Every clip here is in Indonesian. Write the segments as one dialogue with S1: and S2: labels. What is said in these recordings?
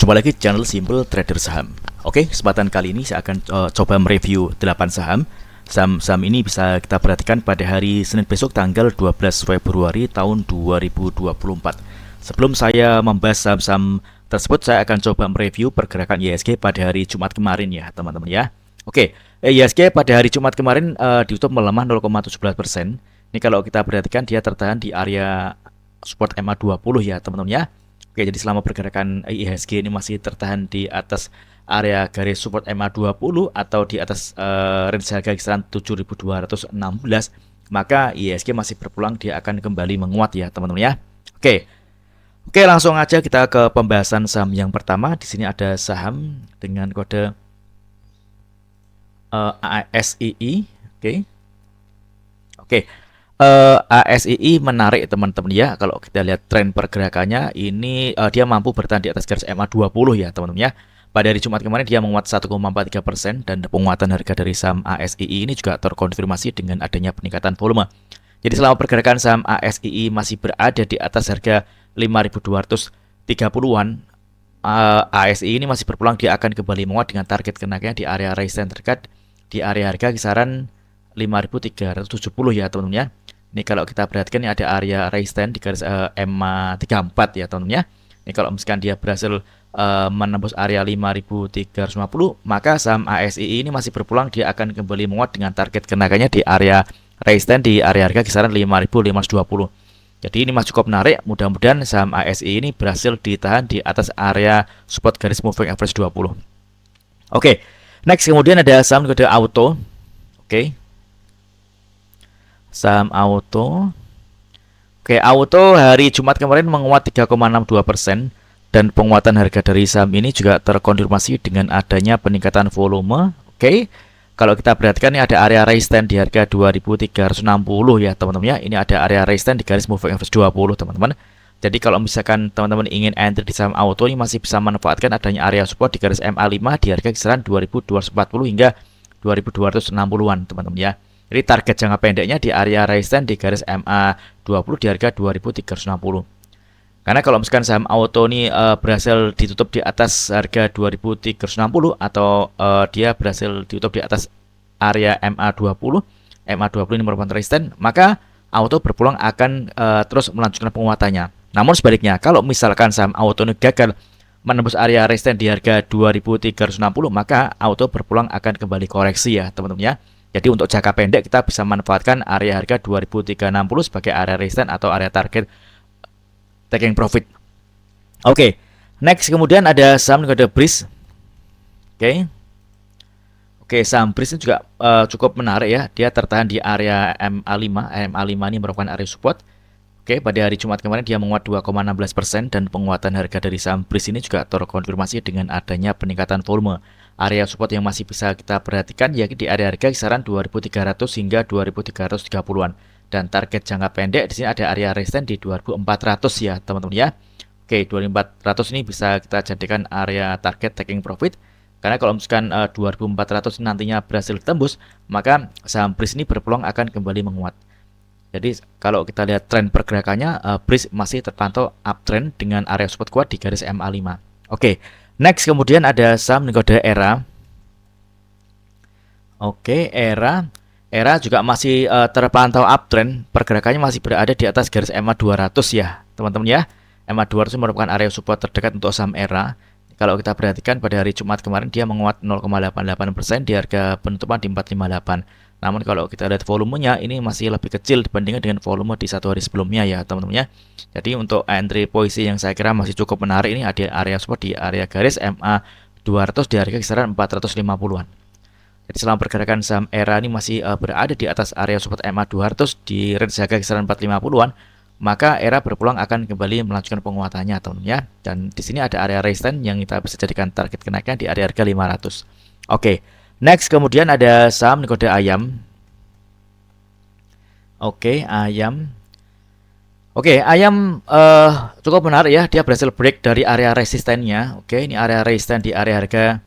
S1: Jumpa lagi di channel Simple Trader Saham. Oke, kesempatan kali ini saya akan coba mereview 8 saham. Saham-saham ini bisa kita perhatikan pada hari Senin besok tanggal 12 Februari tahun 2024. Sebelum saya membahas saham-saham tersebut, saya akan coba mereview pergerakan IHSG pada hari Jumat kemarin ya, teman-teman ya. Oke, IHSG pada hari Jumat kemarin ditutup melemah 0,17%. Ini kalau kita perhatikan dia tertahan di area support MA20 ya, teman-teman ya. Oke, jadi selama pergerakan IHSG ini masih tertahan di atas area garis support MA20 atau di atas range harga kisaran 7.216, maka IHSG masih berpeluang dia akan kembali menguat ya, teman-teman ya. Oke, langsung aja kita ke pembahasan saham yang pertama. Di sini ada saham dengan kode ASII. Oke. ASII menarik teman-teman ya. Kalau kita lihat tren pergerakannya ini dia mampu bertahan di atas garis MA20 ya, teman-teman ya. Pada hari Jumat kemarin dia menguat 1,43% dan penguatan harga dari saham ASII ini juga terkonfirmasi dengan adanya peningkatan volume. Jadi selama pergerakan saham ASII masih berada di atas harga 5.230-an, ASII ini masih berpeluang dia akan kembali menguat dengan target kenaikannya di area resistance terdekat di area harga kisaran 5.370 ya, teman-teman ya. Ini kalau kita perhatikan ini ada area resistance di garis MA34 ya, teman-teman ya. Ini kalau misalkan dia berhasil menembus area 5.350, maka saham ASII ini masih berpeluang dia akan kembali menguat dengan target kenaikannya di area resistance di area harga kisaran 5.520. Jadi ini masih cukup menarik. Mudah-mudahan saham ASII ini berhasil ditahan di atas area support garis moving average 20. Oke, next kemudian ada saham kode auto. Oke. Saham auto. Oke, auto hari Jumat kemarin menguat 3,62% dan penguatan harga dari saham ini juga terkonfirmasi dengan adanya peningkatan volume. Oke. Kalau kita perhatikan ini ada area resistance di harga 2.360 ya, teman-teman ya. Ini ada area resistance di garis moving average 20, teman-teman. Jadi kalau misalkan teman-teman ingin entry di saham auto ini masih bisa manfaatkan adanya area support di garis MA5 di harga kisaran 2.240 hingga 2.260-an, teman-teman ya. Jadi target jangka pendeknya di area resistance di garis MA20 di harga 2.360. Karena kalau misalkan saham auto ini berhasil ditutup di atas harga 2.360 atau dia berhasil ditutup di atas area MA20 ini merupakan resistance, maka auto berpeluang akan terus melanjutkan penguatannya. Namun sebaliknya, kalau misalkan saham auto ini gagal menembus area resistance di harga 2.360, maka auto berpeluang akan kembali koreksi ya, teman-teman ya. Jadi untuk jangka pendek kita bisa manfaatkan area harga 2.360 sebagai area resistance atau area target taking profit. Oke, next kemudian ada saham kode BRIS. Oke, saham BRIS ini juga cukup menarik ya. Dia tertahan di area MA5. MA5 ini merupakan area support. Oke, pada hari Jumat kemarin dia menguat 2,16% dan penguatan harga dari saham BRIS ini juga terkonfirmasi dengan adanya peningkatan volume. Area support yang masih bisa kita perhatikan yakni di area harga kisaran 2.300 hingga 2.330-an. Dan target jangka pendek di sini ada area resistance di 2.400 ya, teman-teman ya. Oke, 2.400 ini bisa kita jadikan area target taking profit. Karena kalau misalkan 2.400 nantinya berhasil tembus, maka saham BRIS ini berpeluang akan kembali menguat. Jadi kalau kita lihat tren pergerakannya, BRIS masih terpantau uptrend dengan area support kuat di garis MA5. Oke. Next kemudian ada saham kode ERA. Oke, ERA juga masih terpantau uptrend. Pergerakannya masih berada di atas garis MA200 ya, teman-teman ya. MA200 merupakan area support terdekat untuk saham ERA. Kalau kita perhatikan pada hari Jumat kemarin dia menguat 0,88% di harga penutupan di 458. Namun kalau kita lihat volumenya ini masih lebih kecil dibandingkan dengan volume di satu hari sebelumnya ya, teman-teman ya. Jadi untuk entry posisi yang saya kira masih cukup menarik ini ada area support di area garis MA200 di harga kisaran 450-an. Jadi selama pergerakan saham ERA ini masih berada di atas area support MA200 di range harga kisaran 450-an, maka ERA berpeluang akan kembali melanjutkan penguatannya, teman-teman ya. Dan di sini ada area resistance yang kita bisa jadikan target kenaikan di area harga 500. Oke. Next kemudian ada saham kode ayam. Oke, ayam. Oke, ayam cukup menarik ya. Dia berhasil break dari area resistennya. Oke, ini area resisten di area harga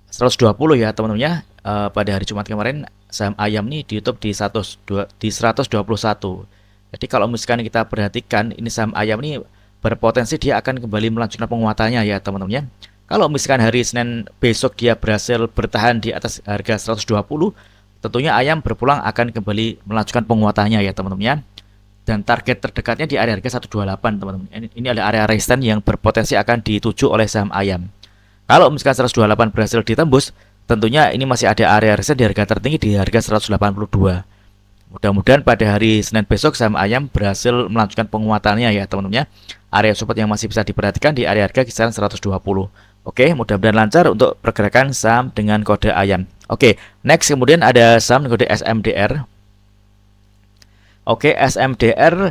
S1: 120 ya, teman-teman ya. Pada hari Jumat kemarin saham ayam ini ditutup di 121. Jadi kalau misalkan kita perhatikan ini saham ayam ini berpotensi dia akan kembali melanjutkan penguatannya ya teman-teman ya. Kalau misalkan hari Senin besok dia berhasil bertahan di atas harga 120, tentunya ayam berpulang akan kembali melanjutkan penguatannya ya teman-teman ya. Dan target terdekatnya di area harga 128 teman-teman. Ini adalah area resistance yang berpotensi akan dituju oleh saham ayam. Kalau misalkan 128 berhasil ditembus, tentunya ini masih ada area resistance di harga tertinggi di harga 182. Mudah-mudahan pada hari Senin besok saham ayam berhasil melanjutkan penguatannya ya teman-teman ya. Area support yang masih bisa diperhatikan di area harga kisaran 120. Oke, mudah-mudahan lancar untuk pergerakan saham dengan kode ayam. Oke, next kemudian ada saham kode SMDR. Oke, SMDR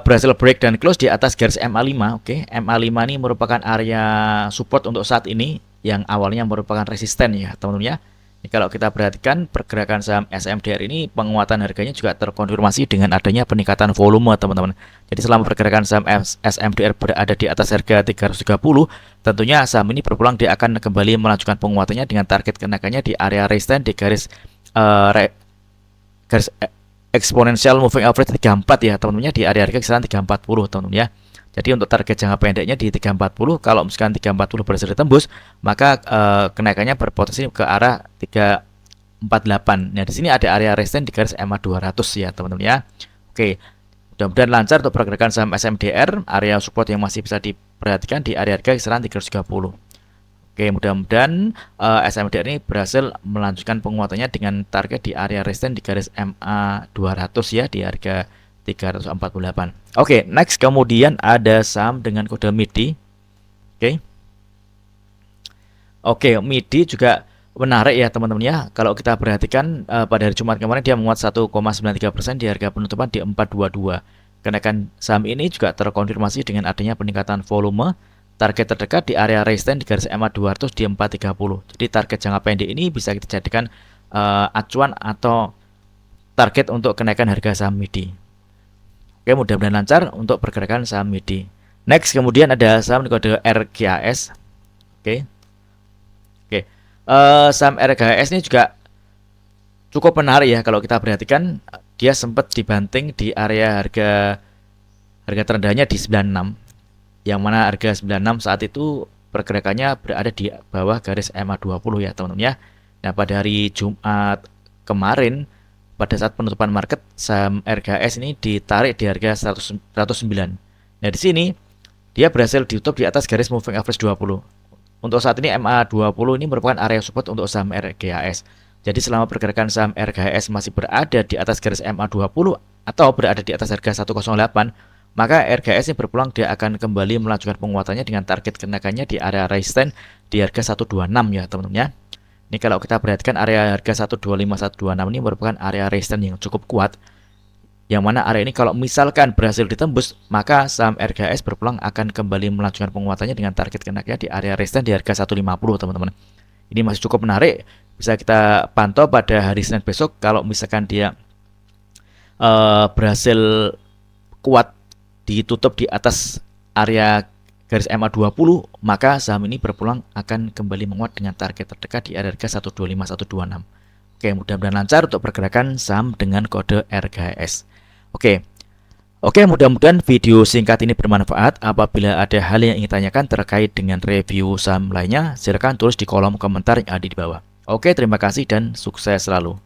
S1: berhasil break dan close di atas garis MA5. Oke, MA5 ini merupakan area support untuk saat ini yang awalnya merupakan resisten ya teman-teman ya. Ini kalau kita perhatikan pergerakan saham SMDR ini penguatan harganya juga terkonfirmasi dengan adanya peningkatan volume teman-teman. Jadi selama pergerakan saham SMDR berada di atas harga 330, tentunya saham ini berpulang dia akan kembali melanjutkan penguatannya dengan target kenaikannya di area resistance di garis exponential moving average 34 ya teman-teman ya, di area harga kisaran 340 teman-teman ya. Jadi untuk target jangka pendeknya di 340, kalau misalkan 340 berhasil ditembus, maka kenaikannya berpotensi ke arah 348. Nah, di sini ada area resistance di garis EMA 200 ya teman-teman ya. Oke. Mudah-mudahan lancar untuk pergerakan saham SMDR, area support yang masih bisa diperhatikan di area harga kisaran 330. Oke, mudah-mudahan SMDR ini berhasil melanjutkan penguatannya dengan target di area resistance di garis MA 200 ya, di harga 348. Oke, next kemudian ada saham dengan kode MIDI. Oke, MIDI juga menarik ya teman-teman ya. Kalau kita perhatikan pada hari Jumat kemarin dia menguat 1,93% di harga penutupan di 422. Kenaikan saham ini juga terkonfirmasi dengan adanya peningkatan volume. Target terdekat di area resistance di garis EMA 200 di 430. Jadi target jangka pendek ini bisa kita jadikan acuan atau target untuk kenaikan harga saham MIDI. Oke, mudah-mudahan lancar untuk pergerakan saham MIDI. Next kemudian ada saham kode RGAS. Oke. Saham RGAS ini juga cukup menarik ya kalau kita perhatikan. Dia sempat dibanting di area harga terendahnya di 96. Yang mana harga 96 saat itu pergerakannya berada di bawah garis EMA 20 ya teman-teman ya. Nah, pada hari Jumat kemarin pada saat penutupan market saham RGAS ini ditarik di harga 109. Nah, di sini dia berhasil ditutup di atas garis moving average 20. Untuk saat ini MA 20 ini merupakan area support untuk saham RGAS. Jadi selama pergerakan saham RGAS masih berada di atas garis MA 20 atau berada di atas harga 108, maka RGAS ini berpeluang dia akan kembali melanjutkan penguatannya dengan target kenaikannya di area resistance di harga 126 ya teman-teman ya. Ini kalau kita perhatikan area harga 125 126 ini merupakan area resistance yang cukup kuat. Yang mana area ini kalau misalkan berhasil ditembus, maka saham RGAS berpeluang akan kembali melanjutkan penguatannya dengan target kenaikannya di area resistance di harga 150 teman-teman. Ini masih cukup menarik, bisa kita pantau pada hari Senin besok. Kalau misalkan dia berhasil kuat ditutup di atas area garis EMA 20, maka saham ini berpeluang akan kembali menguat dengan target terdekat di area harga 125 126. Oke, mudah-mudahan lancar untuk pergerakan saham dengan kode RGAS. Oke, mudah-mudahan video singkat ini bermanfaat. Apabila ada hal yang ingin tanyakan terkait dengan review saham lainnya, silakan tulis di kolom komentar yang ada di bawah. Oke, terima kasih dan sukses selalu.